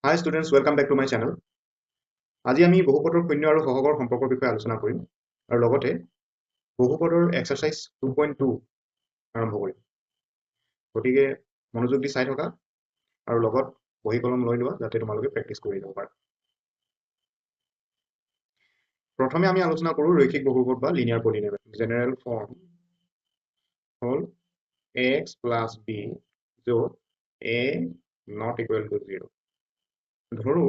Hi students, welcome back to my channel. আজি আমি বহুপদৰ শূন্য আৰু সহগৰ সম্পৰ্কৰ বিষয়ে আলোচনা কৰিম আৰু লগতে বহুপদৰ এক্সাৰসাইজ 2.2 আৰম্ভ কৰিম। গতিকে মনোযোগ দি চাই থকা আৰু লগত বহি কলম লৈ লোৱা যাতে তোমালোকে প্ৰেক্টিস কৰি যাব পাৰা। প্ৰথমে আমি আলোচনা কৰো ৰৈখিক বহুপদ বা লিনিয়াৰ পলিনোমিয়েল। জেনাৰেল ফৰ্ম হল ax plus b য'ত a not equal to 0. ধৰো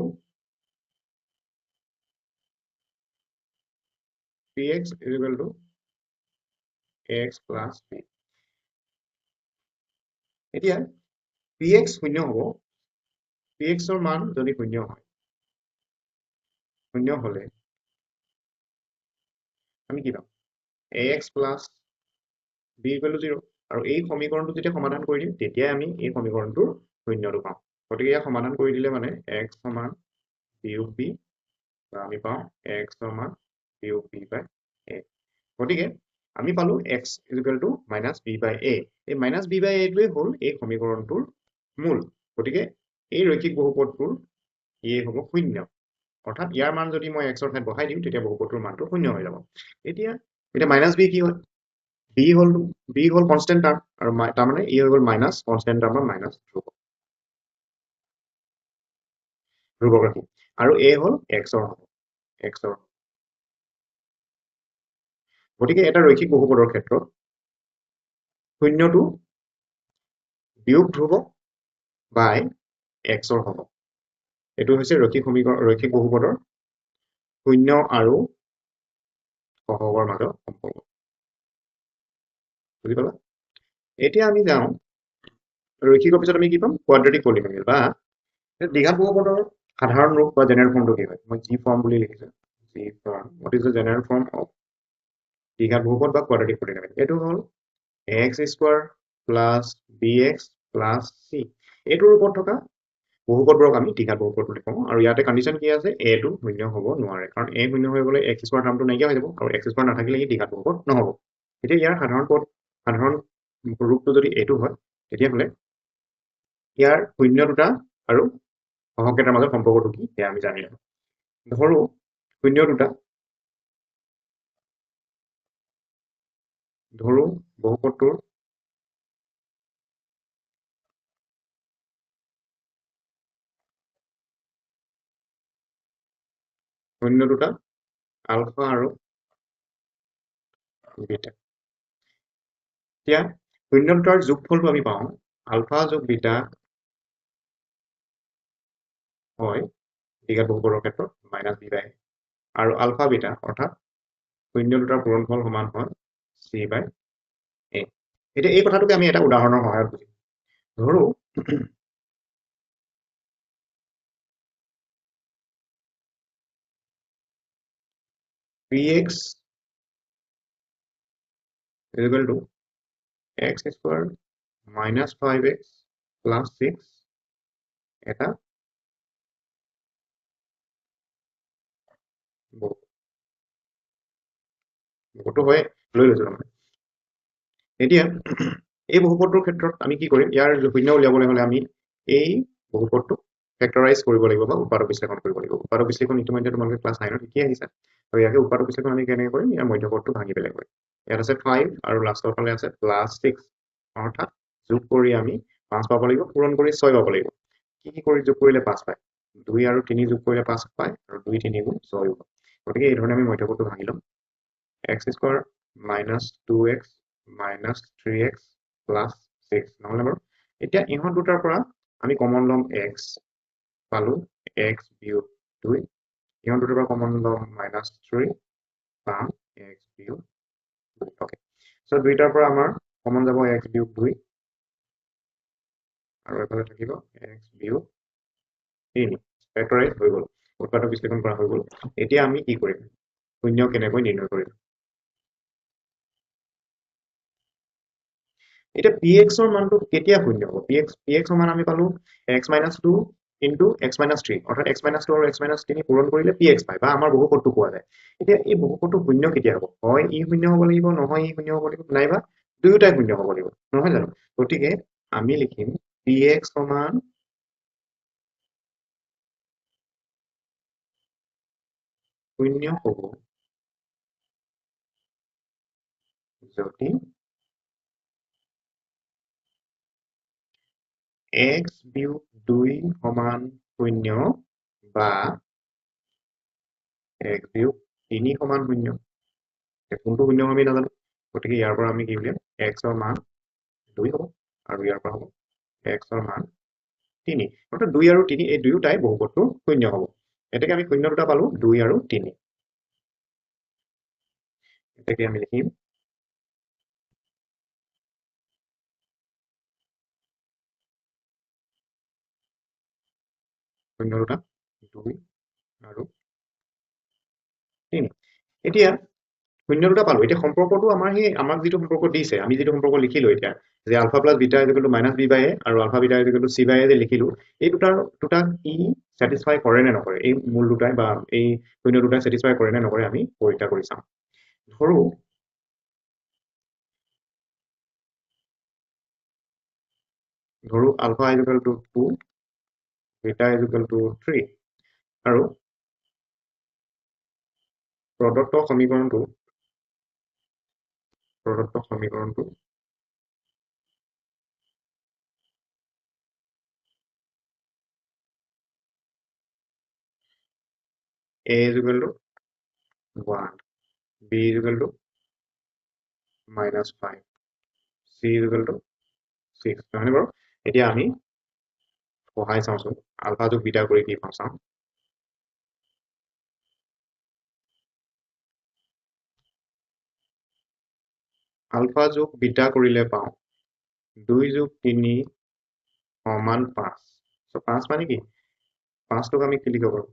px is equal to x plus b. এতিয়া px শূন্য হ'ব, px ৰ মান যদি শূন্য হয়, শূন্য হলে আমি কি পাম? ax plus b equal to 0 আৰু এই সমীকৰণটো যেতিয়া সমাধান কৰি দিম তেতিয়া আমি এই সমীকৰণটোৰ শূন্যটো পাম। গতিকে ইয়াক সমাধান কৰি দিলে মানে x সমান বিয়োগ b বা আমি পাওঁ x সমান বিয়োগ b by a। গতিকে আমি পালো x is equal to minus b by a। এই minus b by a টোৱে হ'ল এই সমীকৰণটোৰ মূল। গতিকে এই ৰৈখিক বহুপদটোৰ ইয়ে হ'ব শূন্য। অৰ্থাৎ ইয়াৰ মান যদি মই x ৰ ঠাইত বহাই দিওঁ তেতিয়া বহুপদটোৰ মানটো শূন্য হৈ যাব। এতিয়া মাইনাছ b কি হয়? b হল কনস্ট্যান্ট টার্ম আৰু তাৰ মানে ই হৈ গ'ল মাইনাছ কনস্ট্যান্ট টাৰ্ম বা মাইনাছ ধ্ৰুবক ৰাশি আৰু a হল x ৰ হ'ব, x ৰ। গতিকে এটা ৰৈখিক বহুপদৰ ক্ষেত্ৰত শূন্যটো বিয়োগ ধ্ৰুবক বাই x ৰ হ'ব। এইটো হৈছে ৰৈখিক বহুপদৰ শূন্য আৰু সহগৰ মাজৰ সম্পৰ্ক। বুজি পালা? এতিয়া আমি যাওঁ ৰৈখিকৰ পিছত আমি কি পাম? কোৱাড্ৰেটিক পলিনোমিয়েল বা দ্বিঘাত বহুপদৰ সাধাৰণ ৰূপ বা জেনাৰেল ফৰ্মটো কি হয়? মই জি ফৰ্ম বুলি লিখিছো। G form, what is the general form of দ্বিঘাত বহুপদ বা কোৱাড্ৰেটিক পলিনোমিয়েল? এইটো হ'ল x square plus bx plus c। এইটোৰ ওপৰত থকা বহুপদবোৰক আমি দ্বিঘাত বহুপদ বুলি কওঁ আৰু ইয়াতে কন্ডিশন কি আছে? a টো শূন্য হ'ব নোৱাৰে, কাৰণ a শূন্য হৈ গ'লে x স্কয়াৰ টাৰ্মটো নাইকিয়া হৈ যাব আৰু x স্কয়াৰ নাথাকিলে ই দ্বিঘাত বহুপদ নহ'ব। এতিয়া ইয়াৰ সাধাৰণ ৰূপটো যদি এইটো হয় তেতিয়াহ'লে ইয়াৰ শূন্য দুটা আৰু সহগকেইটাৰ মাজত সম্পৰ্কটো কি সেয়া আমি জানি লওঁ। ধৰো শূন্য দুটা, ধৰো বহুপদটোৰ শূন্য দুটা আলফা আৰু বিটা। এতিয়া শূন্য দুটাৰ যোগফলটো আমি পাওঁ আলফা যোগ বিটা হয় দ্বিঘাত বহুপদৰ ক্ষেত্ৰত মাইনাছ বি বাই আৰু আলফা বিটা অৰ্থাৎ শূন্য দুটাৰ পূৰণফল সমান হয় চি বাই এ। এতিয়া এই কথাটোকে আমি এটা উদাহৰণৰ সহায়ত বুজিম। ধৰো px is equal to x square minus 5x plus 6 এটা বহুতো হয় লৈ লৈছো তাৰমানে। এতিয়া এই বহুপদটোৰ ক্ষেত্ৰত আমি কি কৰিম? ইয়াৰ শূন্য উলিয়াবলৈ হ'লে আমি এই বহুপদটো ফেক্টৰাইজ কৰিব লাগিব বা উৎপাদক বিশ্লেষণ কৰিব লাগিব। উৎপাদক বিশ্লেষণ ইতিমধ্যে তোমালোকে ক্লাছ 9ত শিকি আহিছা। আৰু ইয়াকে উৎপাদক বিশ্লেষণ আমি কেনেকৈ কৰিম? ইয়াৰ মধ্যপদটো ভাঙি পেলাই কৰিম। ইয়াত আছে 5 আৰু লাষ্টৰ ফালে আছে প্লাস 6, অৰ্থাৎ যোগ কৰি আমি 5 পাব লাগিব, পূৰণ কৰি 6 পাব লাগিব। কি কৰি যোগ কৰিলে 5 পায়? 2 আৰু 3 যোগ কৰিলে 5 পায় আৰু 2 3 গুণ 6 হ'ব। গতিকে এই ধৰণে আমি মধ্যপদটো ভাঙি ল'ম। x square minus 2x minus 3x plus 6 নহ'লে বাৰু। এতিয়া ইহঁত দুটাৰ পৰা আমি কমন ল'ম x, পালো x বিয়োগ 2। ইহঁত দুটাৰ পৰা কমন ল'ম -3, পাম x বিয়োগ 2। ওকে, সো দুইটাৰ পৰা আমাৰ কমন যাব x বিয়োগ 2 আৰু এফালে থাকিব x বিয়োগ 3। ফেক্টৰাইজ হৈ গ'ল, উৎপাদক বিশ্লেষণ কৰা হৈ গ'ল। এতিয়া আমি কি কৰিম? শূন্য কেনেকৈ নিৰ্ণয় কৰিম? এতিয়া px ৰ মানটো কেতিয়া শূন্য হ'ব? px ৰ মান আমি পালো x - 2 into x - 3, অৰ্থাৎ x - 2 আৰু x - 3 পূৰণ কৰিলে px পায় বা আমাৰ বহুপদটো পোৱা যায়। এতিয়া এই বহুপদটো শূন্য কেতিয়া হ'ব? হয় ই শূন্য হ'ব লাগিব, নহয় ই শূন্য হ'ব লাগিব, নাইবা দুয়োটাই শূন্য হ'ব লাগিব, নহয় জানো? গতিকে আমি লিখিম px সমান শূন্য হ'ব যদি x বিয়োগ 2 সমান 0 বা x বিয়োগ 3 সমান 0 কোনটো 0 আমি নাজানো গতিকে ইয়াৰ পৰা আমি কি উলিয়াম x ৰ মান 2 হ'ব আৰু ইয়াৰ পৰা হ'ব x ৰ মান 3 অৰ্থাৎ 2 আৰু 3 এই দুয়োটাই বহুপদটোৰ 0 হ'ব এতেকে আমি 0 দুটা পালো 2 আৰু 3 এতেকে আমি লিখিম 0 দুটা 2 আৰু 3 এতিয়া 0 দুটা পালো এতিয়া সম্পৰ্কটো আমাৰ সেই আমাক যেটো সম্পৰ্ক দিছে আমি যেটো সম্পৰ্ক লিখিলো এতিয়া যে আলফা প্লাস বিটা - b/a আৰু আলফা বিটা c/a যে লিখিলো এই দুটা কি স্যাটিসফাই কৰে নে নকৰে এই মূল দুটাই বা এই 0 দুটাই স্যাটিসফাই কৰে নে নকৰে আমি পৰীক্ষা কৰি চাম ধৰো আলফা = 2 বিটা = 3 আৰু প্ৰদত্ত সমীকৰণটো a = 1 b = -5 c = 6 মানে বাৰু এতিয়া আমি সহায় চাওঁচোন আলফা যোগ বিটা কৰি কি পাওঁ চাওঁ আলফা যোগ বিটা কৰিলে পাওঁ 2 যোগ 3 সমান 5 সো 5 মানে কি 5 টোক আমি কি লিখিব পাৰো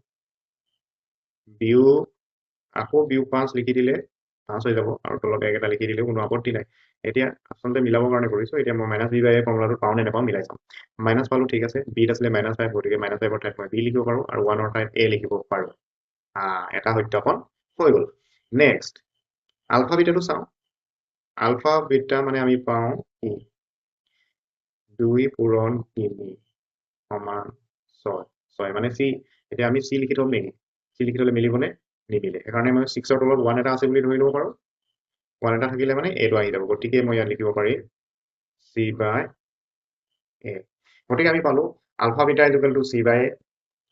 বিয়োগ আকৌ বিয়োগ 5 লিখি দিলে 5 হৈ যাব আৰু তলত এক এটা লিখি দিলে কোনো আপত্তি নাই এতিয়া আসলতে মিলাবৰ কাৰণে কৰিছো এতিয়া মই -b/a ফৰ্মুলাটো পাও নে নাপাও মিলাই চাম মাইনাস পালো ঠিক আছে b আছিলে -5 গতিকে -5 ৰ ঠাইত মই b লিখিব পাৰো আৰু 1 ৰ ঠাইত a লিখিব পাৰো এটা সত্যাপন হৈ গল নেক্সট আলফা বিটাটো চাও আলফা বিটা মানে আমি পাও কি 2 পূৰণ 3 সমান 6 6 মানে c এতিয়া আমি c লিখি থম নেকি c লিখি থলে মিলিবনে নিমিলে সেইকাৰণে মই 6 ৰ তলত 1 এটা আছে বুলি ধৰি লব পাৰো 1 এটা থাকিলে মানে a টো আহি যাব গতিকে মই ইয়াত লিখিব পাৰি c/a গতিকে আমি পালো আলফা বিটা = c/a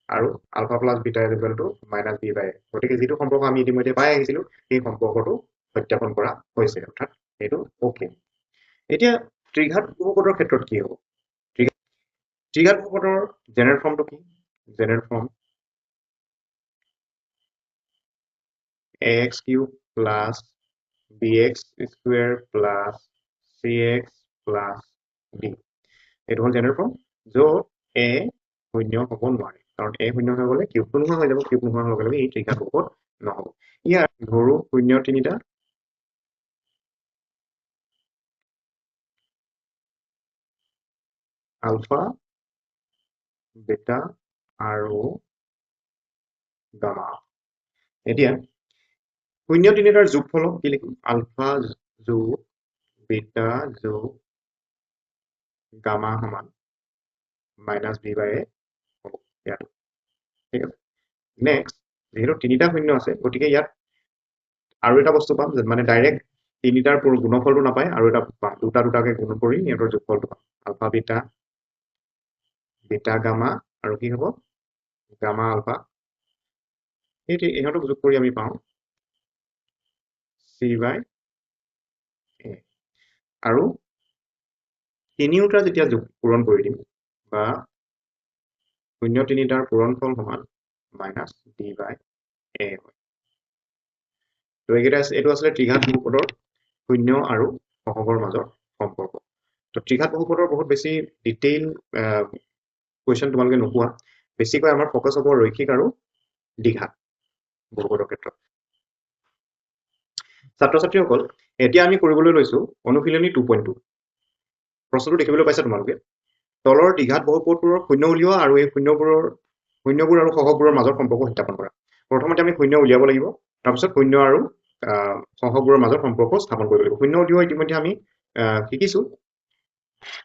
আৰু আলফা প্লাস বিটা = -b/a গতিকে যেটো সম্পৰ্ক আমি ইতিমধ্যে পাই আহিছিলো সেই সম্পৰ্কটো সত্যাপন কৰা হৈছে অৰ্থাৎ এটো ওকে এতিয়া ত্ৰিঘাত বহুপদৰ ক্ষেত্ৰত কি হ'ব ত্ৰিঘাত বহুপদৰ জেনেৰেল ফৰ্মটো কি general form ax³ plus bx² plus cx plus d এইটো হ'ল জেনেৰেল ফৰ্ম য'ত a শূন্য হ'ব নোৱাৰে কাৰণ a শূন্য হৈ গ'লে কিউবটো নোহোৱা হৈ যাব কিউব নোহোৱা হোৱাৰ লগে লগে এই ত্ৰিঘাত বহুপদ নহ'ব ইয়াৰ ধৰো 0 3টা আলফা বিটা আৰু গামা এতিয়া 0 3টাৰ যোগফলক কি লিখিম আলফা যোগ বিটা যোগ গামা সমান -b/a হ'ব ইয়াত ঠিক আছে নেক্সট যেহেতু 3টা শূন্য আছে গতিকে ইয়াত আৰু এটা বস্তু পাম মানে ডাইৰেক্ট 3টাৰ গুণফলটো নাপায় আৰু এটা পাম দুটাকে গুণ কৰি ইয়াৰ যোগফলটো পাম আলফা বিটা বিটা গামা আৰু কি হ'ব গামা আলফা এই ইহঁতক যোগ কৰি আমি পাওঁ c/a আৰু তিনিওটা যেতিয়া যোগ পূৰণ কৰি দিম বা 0 3টাৰ পূৰণফল সমান -d/a হয় তো এইটো আসলে ত্ৰিঘাত বহুপদৰ শূন্য আৰু সহগৰ মাজৰ সম্পৰ্ক তো ত্ৰিঘাত বহুপদৰ বহুত বেছি ডিটেইল কোৱেশ্চন তোমালোকে নোপোৱা বেছিকৈ আমাৰ ফোকাস হ'ব ৰৈখিক আৰু দ্বিঘাত বহুপদৰ ক্ষেত্ৰত ছাত্ৰ ছাত্ৰীসকল এতিয়া আমি কৰিবলৈ লৈছো অনুশীলনী 2.2 প্ৰশ্নটো দেখিবলৈ পাইছা তোমালোকে তলৰ দ্বিঘাত বহুপদবোৰৰ শূন্য উলিওৱা আৰু এই শূন্যবোৰ আৰু সহগবোৰৰ মাজৰ সম্পৰ্ক সত্যাপন কৰা প্ৰথমতে আমি শূন্য উলিয়াব লাগিব তাৰপিছত শূন্য আৰু সহগবোৰৰ মাজৰ সম্পৰ্ক স্থাপন কৰিব লাগিব শূন্য উলিওৱা ইতিমধ্যে আমি শিকিছো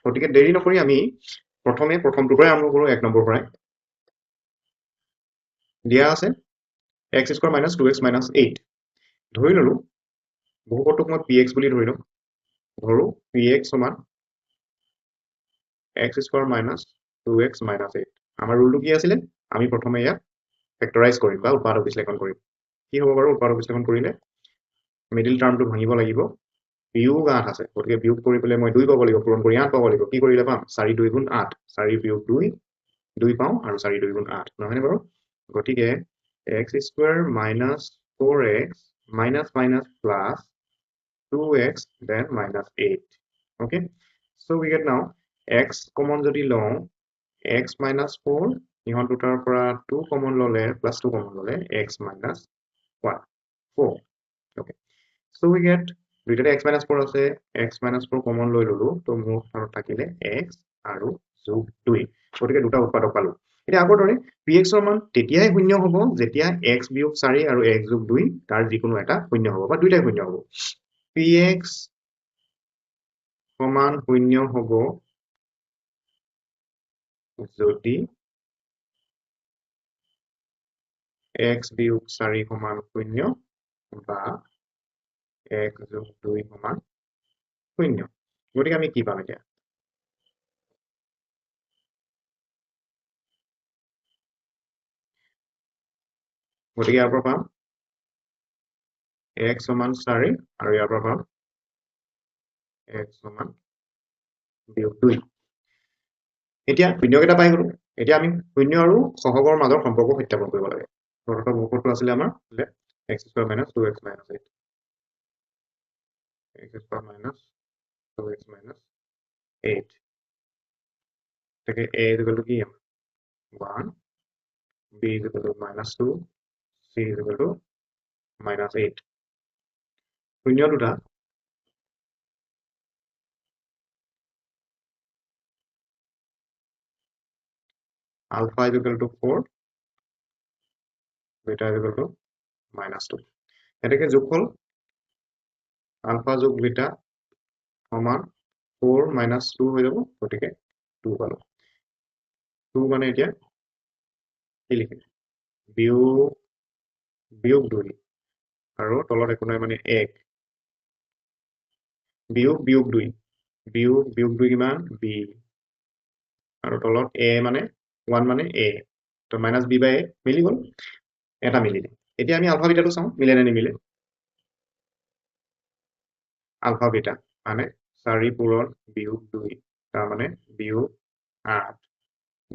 গতিকে দেৰি নকৰি আমি প্ৰথমটোৰ পৰাই আৰম্ভ কৰো 1 নম্বৰ পৰাই দিয়া আছে x square minus 2x minus 8 ধৰি ললো বহুপদটোক মই px বুলি ধৰি লওঁ ধৰো px সমান x square minus 2x minus 8 আমাৰ ৰুলটো কি আছিলে আমি প্ৰথমে ইয়াক ফেক্টৰাইজ কৰিম বা উৎপাদক বিশ্লেষণ কৰিম কি হ'ব বাৰু উৎপাদক বিশ্লেষণ কৰিলে মিডল টাৰ্মটো ভাঙিব লাগিব বিয়োগ 8 আছে গতিকে বিয়োগ কৰি পেলাই মই 2 পাব লাগিব পূৰণ কৰি 8 পাব লাগিব কি কৰিলে পাম 4 2 গুণ 8 4 বিয়োগ 2 2 পাওঁ আৰু 4 2 গুণ 8 নহয়নে বাৰু গতিকে x square minus 4x minus minus plus 2x then minus 8 okay so we get now x common যদি লওঁ x minus 4 ইহত দুটাৰ পৰা 2 common ললে plus 2 common ললে x minus 1 4 okay so we get দুইটাতে x minus 4 আছে x minus 4 common লৈ ললো তো মোৰ হাতত থাকিলে x আৰু যোগ 2 গতিকে দুটা উৎপাদক পালো এতিয়া আগৰ দৰে px ৰ মান তেতিয়াই শূন্য হ'ব যেতিয়া x বিয়োগ 4 আৰু x যোগ 2 তাৰ যিকোনো এটা শূন্য হ'ব বা দুইটাই শূন্য হ'ব px সমান শূন্য হ'ব যদি x বিয়োগ 4 সমান শূন্য বা x যোগ 2 সমান শূন্য গতিকে আমি কি পাম এতিয়া গতিকে ইয়াৰ পৰা পাম x সমান 4 আৰু ইয়াৰ পৰা পাম x সমান বিয়োগ 2 এতিয়া শূন্যকেইটা পাই গলো এতিয়া আমি শূন্য আৰু সহগৰ মাজৰ সম্পৰ্ক সত্যাপন কৰিব লাগে প্ৰথম বহুপদটো আছিলে আমাৰ x square minus 2x minus 8 x square minus 2x minus 8 তাকে a is equal to কি 1 b is equal to minus 2 c is equal to minus 8 শূন্য দুটা alpha is equal to 4 beta is equal to minus 2 এটাকে যোগফল alpha যোগ beta সমান 4 minus 2 হৈ যাব গতিকে 2 পালো 2 মানে এতিয়া কি লিখিম বিয়োগ 2 আৰু তলত একো নাই মানে 1 বিয়োগ 2 বিয়োগ 2 কিমান b আৰু তলত a মানে 1 মানে a তো মাইনাছ b বাই a মিলি গল এটা মিলিলে এতিয়া আমি আলফা বিটাটো চাওঁ মিলে নে নিমিলে আলফা বিটা মানে 4 পূৰণ বিয়োগ 2 তাৰ মানে বিয়োগ 8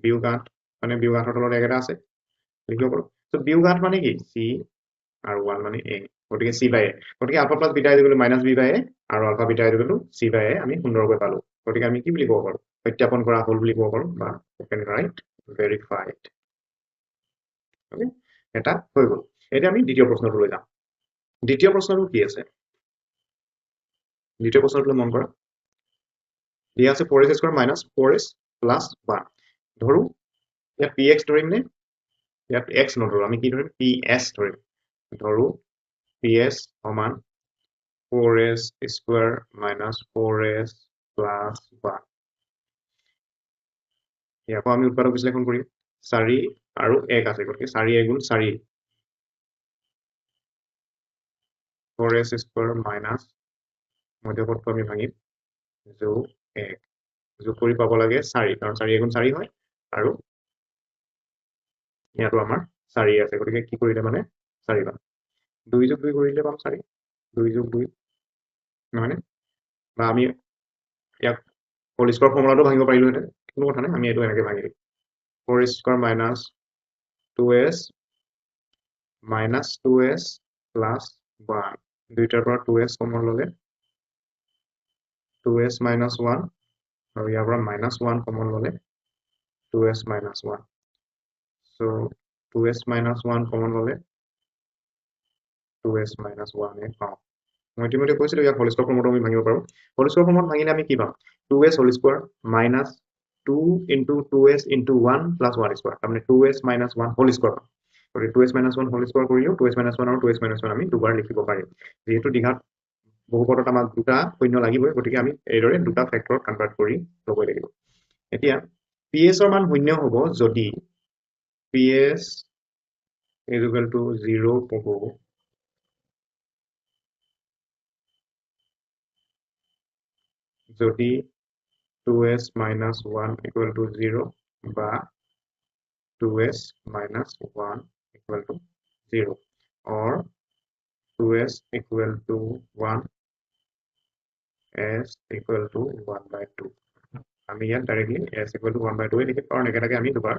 বিয়োগ 8 মানে বিয়োগ 8 ৰ তলত এটা আছে লিখিব পাৰো তো বিয়োগ 8 মানে কি c আৰু 1 মানে a গতিকে c বাই a গতিকে alpha plus beta equal to minus b by a আৰু alpha beta equal to c by a আমি সুন্দৰকৈ পালো গতিকে আমি কি বুলি ক'ব পাৰো সত্যাপন কৰা হল বুলি ক'ব পাৰো বা we can write verified okay এটা হৈ গল এতিয়া আমি দ্বিতীয় প্ৰশ্নটো লৈ যাম দ্বিতীয় প্ৰশ্নটো কি আছে দ্বিতীয় প্ৰশ্নটো মন কৰা দিয়া আছে 4x square minus 4x plus 1 ধৰো ইয়াত px ধৰিম নে ইয়াত x নধৰো আমি কি ধৰিম ps ধৰিম ধৰো ps সমান 4s square minus 4s plus 1 ইয়াকো আমি উৎপাদক বিশ্লেষণ কৰিম 4 আৰু 1 আছে গতিকে 4 গুণ 4 4s স্কয়াৰ মাইনাছ মধ্যপদটো আমি ভাঙিম যোগ 1 যোগ কৰি পাব লাগে 4 কাৰণ 4 গুণ 4 হয় আৰু ইয়াতো আমাৰ 4 আছে গতিকে কি কৰিলে মানে 4 পাম 2 যোগ 2 কৰিলে পাম 4 2 যোগ 2 নহয়নে বা আমি ইয়াক হোল স্কয়াৰ ফৰ্মুলাটো ভাঙিব পাৰিলো হেতে কোনো কথা নাই আমি এটো এনেকৈ ভাঙি দিম 4 square minus 2s minus 2s plus 1 দুইটাৰ পৰা 2s কমন ললে 2s minus 1 আৰু ইয়াৰ পৰা minus 1 কমন ললে 2s minus 1 so 2s minus 1 common ললে 2s minus 1 এ পাওঁ মই ইতিমধ্যে কৈছিলো ইয়াক হোল স্কয়াৰ ফৰ্মত আমি ভাঙিব পাৰো হোল স্কয়াৰ ফৰ্মত ভাঙিলে আমি কি পাম 2s whole square minus 2 into 2s into 1 plus 1 square তাৰমানে 2s minus 1 হোল স্কয়াৰ গতিকে 2s minus 1 হোল স্কয়াৰ কৰিও 2s minus 1 আৰু 2s minus 1 আমি দুবাৰ লিখিব পাৰিম যেহেতু দ্বিঘাত বহুপদত আমাক দুটা শূন্য লাগিবই গতিকে আমি এইদৰে দুটা ফেক্টৰত কনভাৰ্ট কৰি ল'ব লাগিব এতিয়া ps ৰ মান শূন্য হ'ব যদি ps is equal to 0 পাব যদি 2s minus 1 equal to 0 বা 2s minus 1 equal to 0 or 2s equal to 1 s equal to 1 by 2 আমি ইয়াত directly s equal to 1 by 2 লিখিম কাৰণ একেটাকে আমি দুবাৰ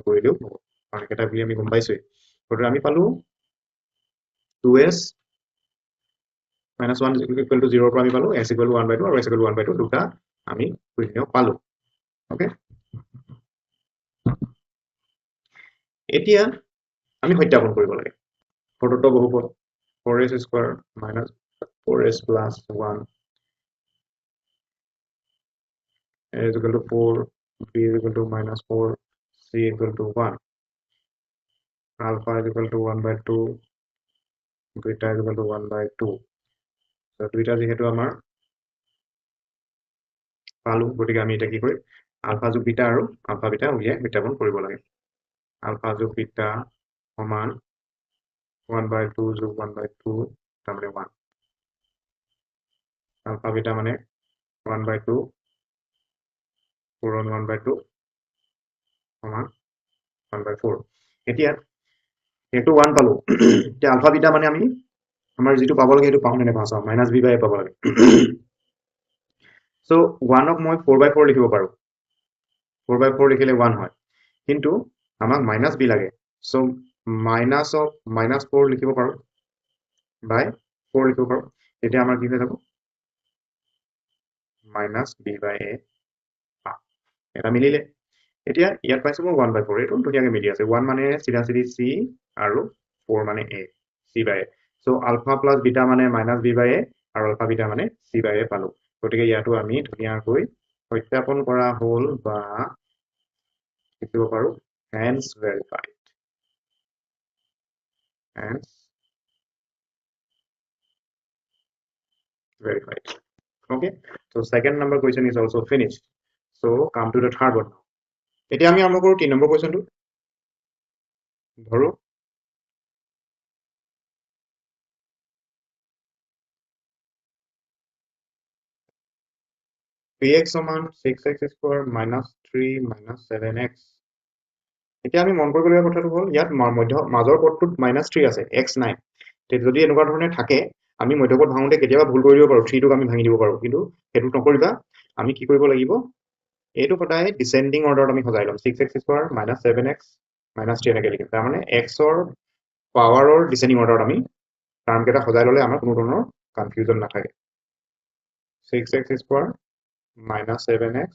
কৰিলেও হ'ব কাৰণ একেটা বুলি আমি গম পাইছোৱেই গতিকে আমি পালো 2s minus 1 equal to 0 পৰা আমি পালো s equal to 1 by 2 আৰু s equal to 1 by 2 দুটা আমি শূন্য পালো ওকে এতিয়া আমি সত্যাপন কৰিব লাগে প্ৰদত্ত বহুপদ 4s square minus 4s plus 1 a is equal to 4 b is equal to minus 4 c is equal to 1 alpha is equal to 1 by 2 beta is equal to 1 by 2 so দুইটা যেহেতু আমাৰ পালো গতিকে আমি এটা কি কৰিম আলফা যোগ বিটা আৰু আলফা বিটা উলিয়াই সত্যাপন কৰিব লাগে আলফা যোগ বিটা সমান 1 by 2 যোগ 1 by 2 তাৰমানে 1 আলফা বিটা মানে 1 by 2 পূৰণ 1 by 2 সমান 1 by 4 এতিয়া এইটো 1 পালো এতিয়া আলফা বিটা মানে আমি আমাৰ যেটো পাব লাগে এটো পাও নে নেপাও চাও মাইনাস b by a পাব লাগে সো 1 ক মই 4 by 4 লিখিব পাৰো 4 by 4 লিখিলে 1 হয় কিন্তু আমাক মাইনাস b লাগে সো মাইনাস অফ মাইনাস 4 লিখিব পাৰো by 4 লিখিব পাৰো এতিয়া আমাৰ কি হৈ যাব মাইনাস b by a এটা মিলিলে এতিয়া ইয়াত পাইছো মই 1 by 4 এটো ধুনিয়াকে মিলি আছে 1 মানে সিধা সিধি c আৰু 4 মানে a c by a so alpha plus beta মানে মাইনাস b by a আৰু আলফা বিটা মানে c by a পালো গতিকে ইয়াটো আমি ধুনিয়াকৈ সত্যাপন কৰা হল বা লিখিব পাৰো hence verified hence verified okay so second number question is also finished so come to the third one এতিয়া আমি আৰম্ভ কৰো 3 নম্বৰ কোৱেশ্চনটো ধৰো px সমান 6x square minus 3 minus 7x এতিয়া আমি মন কৰিবলগীয়া কথাটো হ'ল ইয়াত মাজৰ পদটোত -3 আছে x নাই তে যদি এনেকুৱা ধৰণে থাকে আমি মধ্যপদ ভাঙোতে কেতিয়াবা ভুল কৰি দিব পাৰো 3 টোক আমি ভাঙি দিব পাৰো কিন্তু হেতু নকৰিবা আমি কি কৰিব লাগিব এইটো সদায় ডিসেন্ডিং অৰ্ডাৰত আমি সজাই লম 6x square minus 7x minus 3 এনেকৈ লিখিম তাৰ মানে x ৰ পাৱাৰৰ ডিসেন্ডিং অৰ্ডাৰত আমি টাৰ্ম কেইটা সজাই ললে আমাৰ কোনো ধৰণৰ কনফিউজন নাথাকে 6x square minus 7x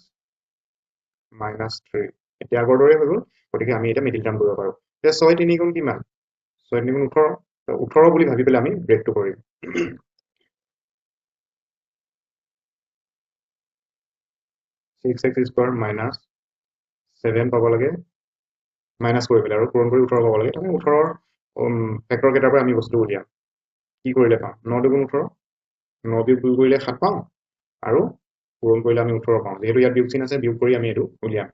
minus 3 এতিয়া আগৰ দৰে হৈ গ'ল গতিকে আমি এটা মিডল টাৰ্ম কৰিব পাৰো এতিয়া 6 3 গুণ কিমান 6 3 গুণ 18 তো 18 বুলি ভাবি পেলাই আমি ব্ৰেকটো কৰিম 6x square minus 7 পাব লাগে মাইনাস কৰি পেলাই আৰু পূৰণ কৰি 18 পাব লাগে তাৰমানে 18 ফেক্টৰ কেইটাৰ পৰা আমি বস্তু উলিয়াম কি কৰিলে পাম 9 2 গুণ 18 9 বিয়োগ 2 কৰিলে 7 পাম আৰু পূৰণ কৰিলে আমি 18 পাম যেহেতু ইয়াত বিয়োগ চিন আছে বিয়োগ কৰি আমি এটো উলিয়াম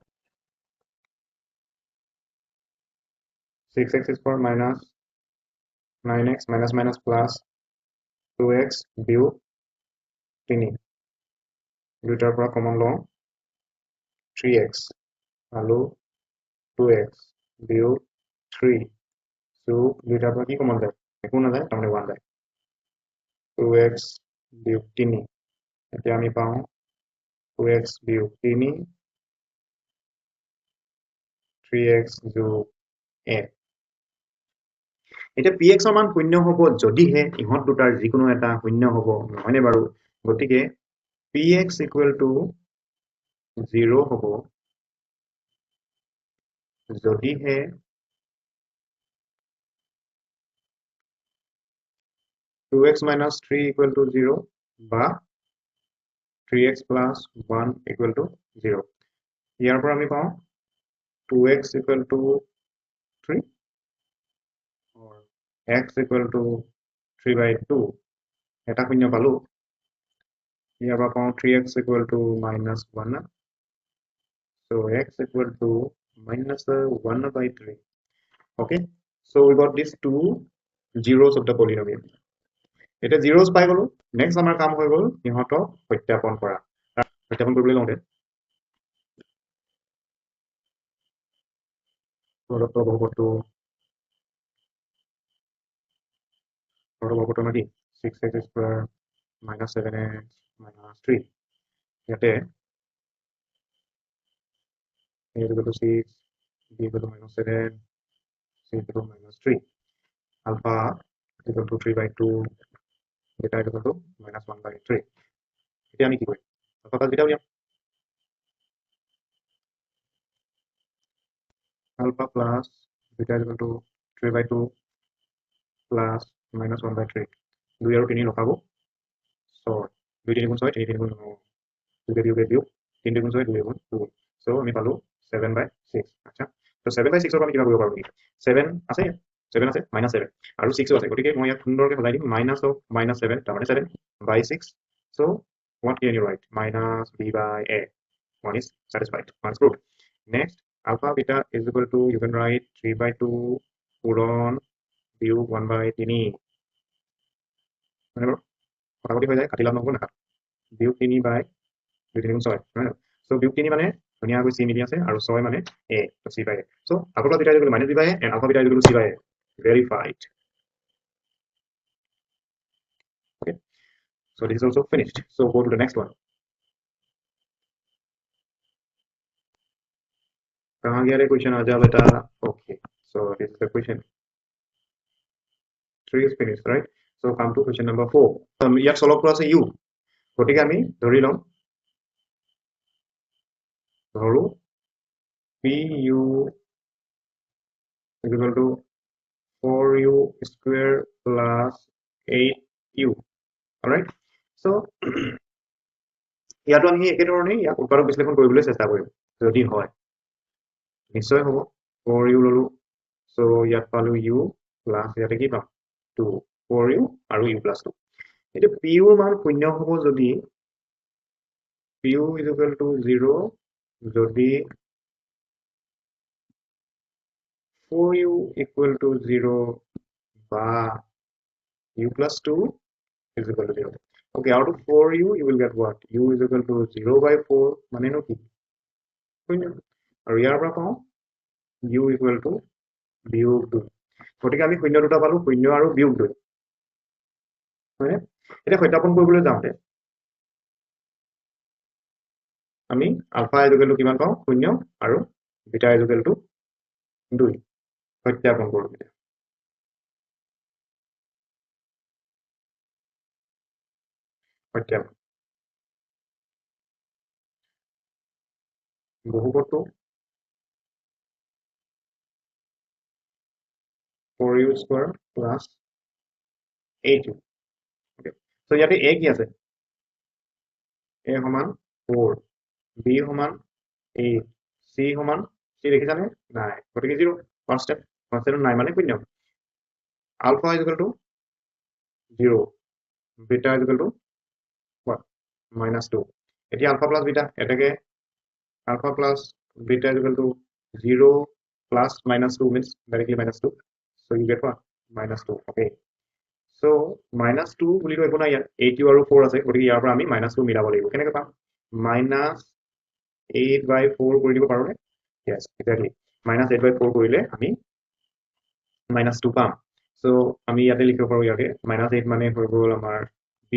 6x square minus 9x minus minus plus 2x বিয়োগ 3 দুইটাৰ পৰা কমন লওঁ 3x আৰু 2x বিয়োগ 3 যোগ দুইটাৰ পৰা কি কমন যায় একো নাযায় তাৰমানে 1 যায় 2x বিয়োগ 3 এতিয়া আমি পাওঁ 2x বিয়োগ 3 3x যোগ 1 এতিয়া px ৰ মান শূন্য হ'ব যদিহে ইহত দুটাৰ যিকোনো এটা শূন্য হ'ব নহয়নে বাৰু গতিকে px equal to 0 হ'ব যদিহে (2x minus 3 equal to 0 বা 3x plus 1 equal to 0 ইয়াৰ পৰা আমি পাওঁ 2x equal to 3 or x equal to 3 by 2 এটা শূন্য পালো ইয়াৰ পৰা পাওঁ 3x equal to minus 1 so x equal to minus 1 by 3 okay So we got these two zeros of the polynomial. এটা zeros পাই গলো নেক্সট আমাৰ কাম হৈ গল ইহঁতক সত্যাপন কৰা সত্যাপন কৰিবলৈ লওঁতে প্ৰদত্ত বহুপদটো কি 6x square minus 7x minus 3 ইয়াতে a equal to 6 b equal to minus 7 c equal to minus 3 alpha equal to 3 by 2 beta equal to minus 1 by 3 এতিয়া আমি কি কৰিম alpha plus beta উলিয়াম alpha plus beta equal to 3 by 2 plus minus 1 by 3 2 আৰু 3 লগাব 6 2 3 গুণ 6 3 3 গুণ 9 2 কে দিও 3 গুণ 6 2 গুণ 2 সো আমি পালো 7 by 6 আচ্ছা তো 7 by 6 ৰ আমি কিবা কৰিব পাৰো নেকি 7 আছে 7 আছে minus 7 আৰু 6 আছে গতিকে মই ইয়াত সুন্দৰকৈ সজাই দিম minus of minus 7 তাৰ মানে 7 by 6 so what can you write minus b by a one is satisfied one's proved next alpha beta is equal to you can write 3 by 2 পূৰণ বিয়োগ 1 by 3 মানে কটাকটি হৈ যায় কাটি লাভ নহব না বিয়োগ 3 by 2 3 6 right so বিয়োগ 3 মানে ধুনীয়াকৈ c মিলি আছে আৰু 6 মানে a so c by a so alpha plus beta is equal to minus b by a and alpha beta is equal to c by a verified okay so this is also finished so go to the next one कहाँ गया रे question आ जा बेटा okay so this is the question 3 is finished right so come to question number 4 ইয়াত solve কৰা আছে u গতিকে আমি ধৰি লম ধৰো pu is equal to 4u square plus 8u alright so ইয়াতো আমি একে ধৰণে ইয়াক উৎপাদক বিশ্লেষণ কৰিবলৈ চেষ্টা কৰিম যদি হয় নিশ্চয় হ'ব 4u ললো so ইয়াত পালো u plus ইয়াতে কি পাম 2 4u আৰু u plus 2 এটা pu মান শূন্য হ'ব যদি pu is equal to 0 যদি 4u equal to 0 বা u plus 2 is equal to 0 okay out of 4u you will get what u is equal to 0 by 4 মানে নো কি শূন্য আৰু ইয়াৰ পৰা পাওঁ u equal to বিয়োগ 2 গতিকে আমি শূন্য দুটা পালো শূন্য আৰু বিয়োগ 2 হয় এটা সত্যাপন কৰিবলৈ যাওঁতে আমি আলফা is equal to কিমান পাওঁ শূন্য আৰু বিটা is equal to 2 সত্যাপন কৰোঁ সত্যাপন বহুপদটো 4u square plus 8u okay so ইয়াতে a কি আছে a সমান 4 b সমান 8 c সমান c দেখিছানে নাই গতিকে 0 কনস্ট্যান্ট নাই মানে শূন্য alpha is equal to 0 beta is equal to what minus 2 এতিয়া alpha plus beta এটাকে alpha plus beta is equal to 0 plus minus 2 means directly minus 2 so you get what minus 2 okay so minus 2 বুলি তো একো নাই ইয়াত 8u আৰু 4 আছে গতিকে ইয়াৰ পৰা আমি minus 2 মিলাব লাগিব কেনেকৈ পাম minus 8 by 4 কৰি দিব পাৰো নে yes exactly minus 8 by 4 কৰিলে আমি minus 2 পাম so আমি ইয়াতে লিখিব পাৰো ইয়াকে minus 8 মানে হৈ গ'ল আমাৰ b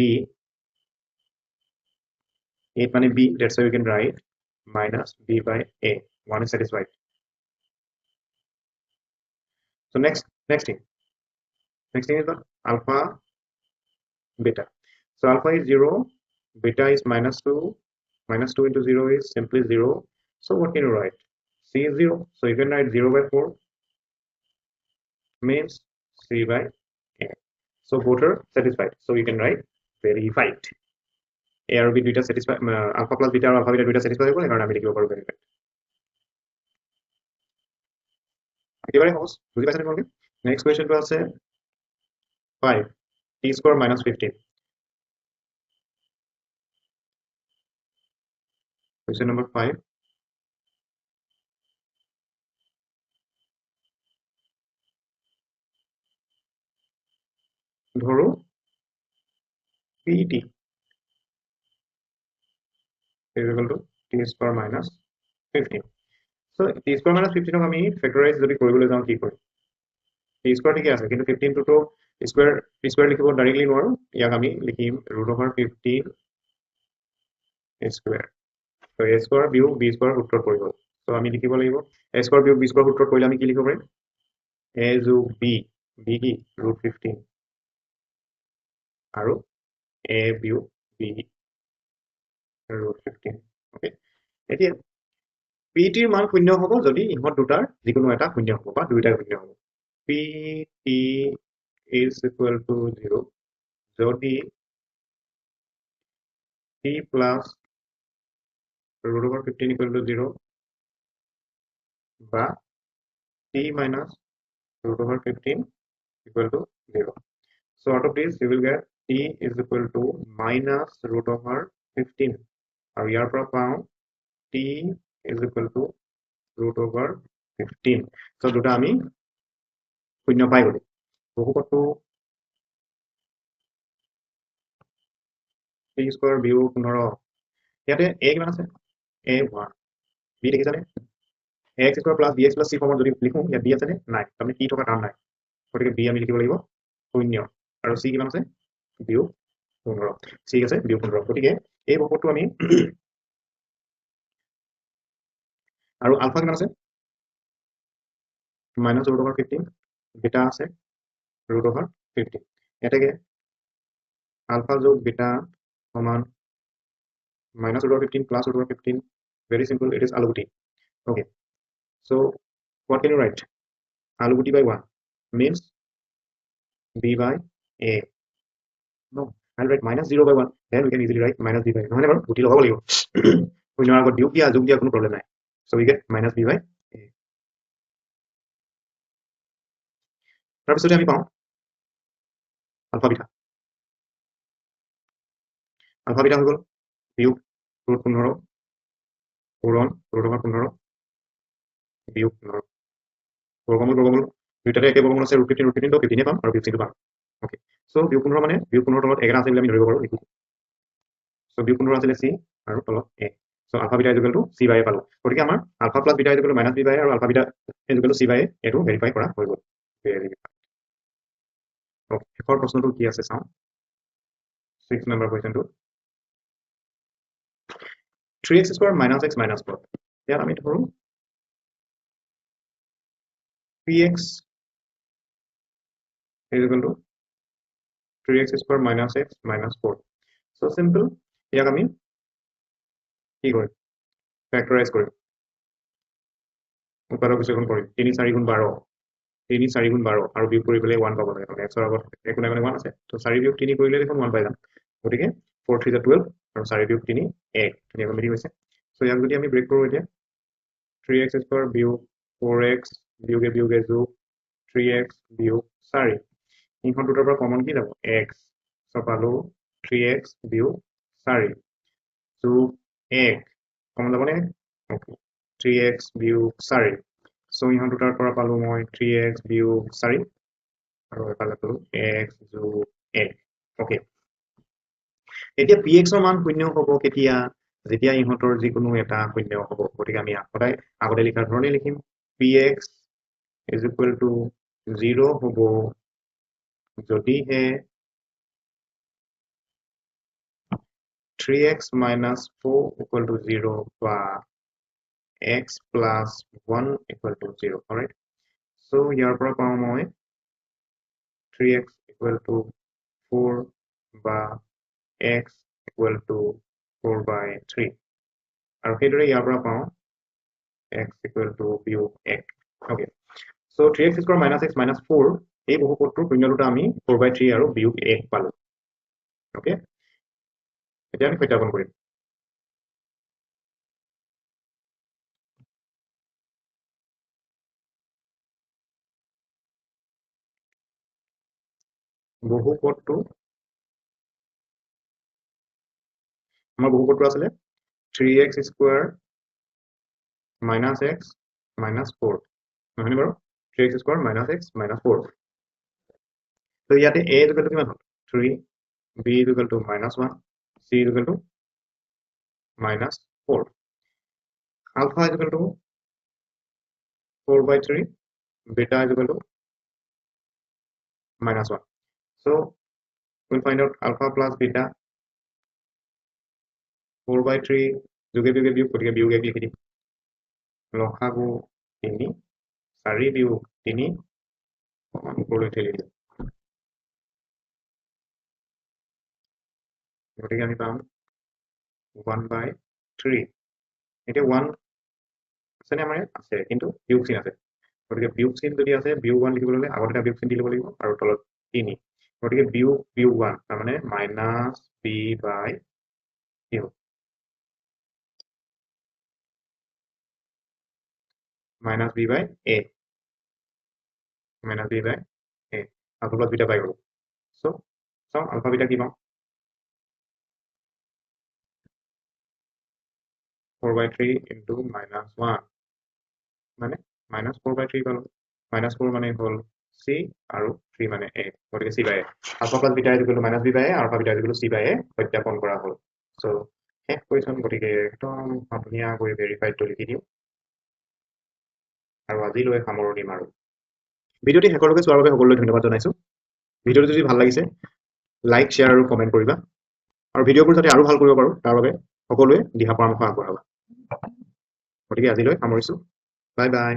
8 মানে b that's why we can write minus b by a one is satisfied so next thing is what alpha beta so alpha is 0 beta is minus 2 into 0 is simply 0 so what can you write c is 0 so you can write 0 by 4 means c by a so both are satisfied so you can write verified a আৰু b দুইটা satisfied alpha plus beta আৰু alpha beta দুইটা satisfied হৈ গ'ল কাৰণ আমি লিখিব পাৰো verified একেবাৰে সহজ বুজি পাইছানে তোমালোকে নেক্সট কোৱেশ্চনটো আছে 5 t square minus 15 question number 5 ধৰো pt is equal to t square minus 15. So t square minus 15 আমি ফেক্টৰাইজ যদি কৰিবলৈ যাওঁ কি কৰিম t square ঠিকে আছে কিন্তু 15 টো স্কয়াৰ লিখিব ডাইৰেক্টলি নোৱাৰো ইয়াক আমি লিখিম √15 স্কয়াৰ so a square বিয়োগ b square সূত্ৰত পৰিব so আমি লিখিব লাগিব a square বিয়োগ b square সূত্ৰত পৰিলে আমি কি লিখিব পাৰিম a যোগ b b কি √15 আৰু a বিয়োগ b √15 ওকে এতিয়া pt ৰ মান শূন্য হ'ব যদি ইহত দুটাৰ যিকোনো এটা শূন্য হ'ব বা দুইটা শূন্য হ'ব pt is equal to 0 যদি t plus √15 equal to 0 বা t minus √15 equal to 0. So out of this you will get t is equal to minus √15 আৰু ইয়াৰ পৰা পাওঁ t is equal to √15. So দুটা আমি শূন্য পাই গলো বহুপদটো t স্কয়াৰ বিয়োগ 15 ইয়াতে a কিমান আছে a 1 b দেখিছানে ax square plus bx plus c ফৰ্মত যদি লিখো ইয়াত b আছে নে নাই তাৰমানে কি থকা টাৰ্ম নাই গতিকে b আমি লিখিব লাগিব শূন্য আৰু c কিমান আছে বিয়োগ 15 ঠিক আছে বিয়োগ 15 গতিকে এই বহুপদটো আমি আৰু আলফা কিমান আছে minus √15 বিটা আছে √15 এটাকে আলফা যোগ বিটা সমান minus √15 plus √15 very simple it is aluguti okay so what can you write aluguti by 1 means b by a no I'll write minus 0 by 1 then we can easily write minus b by নহলে বাৰু গুটি লগাব লাগিব শূন্যৰ আগত বিয়োগ দিয়া যোগ দিয়া কোনো প্ৰবলেম নাই so we get minus b by a তাৰপিছতে আমি পাওঁ আলফা বিটা হৈ গ'ল বিয়োগ √15 পূৰণ √15 বিয়োগ 15 বৰ্গমূল দুইটাতে একে বৰ্গমূল আছে √15 তো 15 পাম আৰু বিয়োগ চিনটো পাম ওকে সো বিয়োগ 15 মানে বিয়োগ 15 তলত একেটা আছে বুলি আমি ধৰিব পাৰো লিখো সো বিয়োগ 15 আছিল c আৰু তলত a so alpha beta equal to c by a পালো গতিকে আমাৰ alpha plus beta equal to minus b by a আৰু alpha beta equal to c by a এটো ভেৰিফাই কৰা হৈ গ'ল ওকে শেষৰ প্ৰশ্নটো কি আছে চাওঁ 6 number কোৱেশ্চনটো 3x square minus x minus 4 ইয়াত আমি ধৰো px is equal to 3x square minus x minus 4 so simple ইয়াক আমি কি কৰিম ফেক্টৰাইজ কৰিম উৎপাদক বিশ্লেষণ কৰিম 3 4 গুণ 12 3 4 গুণ 12 আৰু বিয়োগ কৰি পেলাই 1 পাব লাগে মানে x ৰ আগত একো নাই মানে 1 আছে তো 4 বিয়োগ 3 কৰিলে দেখোন 1 পাই যাম গতিকে 4 3 12 আৰু 4 বিয়োগ 3 1 ধুনীয়াকৈ মিলি গৈছে সো ইয়াক যদি আমি ব্ৰেক কৰো এতিয়া 3x square বিয়োগ 4x বিয়োগে যোগ 3x বিয়োগ 4 ইহঁত দুটাৰ পৰা কমন কি যাব x সো পালো 3x বিয়োগ 4 যোগ 1 কমন যাব নে ওকে 3x বিয়োগ 4 সো ইহঁত দুটাৰ পৰা পালো মই 3x বিয়োগ 4 আৰু এফালে পালো x যোগ 1 ওকে এতিয়া px ৰ মান শূন্য হ'ব কেতিয়া যেতিয়া ইহঁতৰ যিকোনো এটা শূন্য হ'ব গতিকে আমি সদায় আগতে লিখাৰ ধৰণে লিখিম px is equal to 0 হ'ব যদিহে 3x minus 4 equal to 0 বা x plus 1 equal to 0 alright so ইয়াৰ পৰা পাওঁ মই 3x equal to 4 বা x equal to 4 by 3 আৰু সেইদৰে ইয়াৰ পৰা পাওঁ x equal to বিয়োগ 1 okay so 3x square minus x minus 4 এই বহুপদটোৰ শূন্য দুটা আমি 4 by 3 আৰু বিয়োগ 1 পালো okay এতিয়া আমি সত্যাপন কৰিম বহুপদটো আমাৰ বহুপদটো আছিল 3x square minus x minus 4 নহয়নে বাৰু 3x square minus x minus 4 তো ইয়াতে a ইকুৱেল টু কিমান হ'ল 3 b equal to -1 c equal to -4 alpha equal to 4/3 beta equal to -1 so we'll find out alpha plus beta 4/3 যোগে বিয়োগে বিয়োগ গতিকে বিয়োগ 1 লিখি দিম লসাগু 3 4 বিয়োগ 3 ওপৰলৈ ঠেলি দিম গতিকে আমি পাম 1/3 এতিয়া 1 আছেনে আমাৰ আছে কিন্তু বিয়োগ চিন আছে গতিকে বিয়োগ চিন যদি আছে বিয়োগ 1 লিখিবলৈ হ'লে আগত এটা বিয়োগ চিন দি ল'ব লাগিব আৰু তলত 3 গতিকে বিয়োগ 1 তাৰমানে -b/q -b/a -b/a alpha plus beta পাই গ'লো so চাওঁ alpha beta কি পাওঁ 4/3 into -1 মানে -4/3 পালো -4 মানে হ'ল c আৰু 3 মানে a গতিকে c/a alpha plus beta equal to -b/a alpha beta equal to c/a সত্যাপন কৰা হ'ল so শেষ কুৱেশ্যন গতিকে একদম ধুনীয়াকৈ ভেৰিফাইডটো লিখি দিওঁ আৰু আজিলৈ সামৰণি মাৰো ভিডিঅ'টি শেষলৈকে চোৱাৰ বাবে সকলোলৈ ধন্যবাদ জনাইছো ভিডিঅ'টো যদি ভাল লাগিছে লাইক শ্বেয়াৰ আৰু কমেণ্ট কৰিবা আৰু ভিডিঅ'বোৰ যাতে আৰু ভাল কৰিব পাৰো তাৰ বাবে সকলোৱে দিহা পৰামৰ্শ আগবঢ়াবা গতিকে আজিলৈ সামৰিছো বাই বাই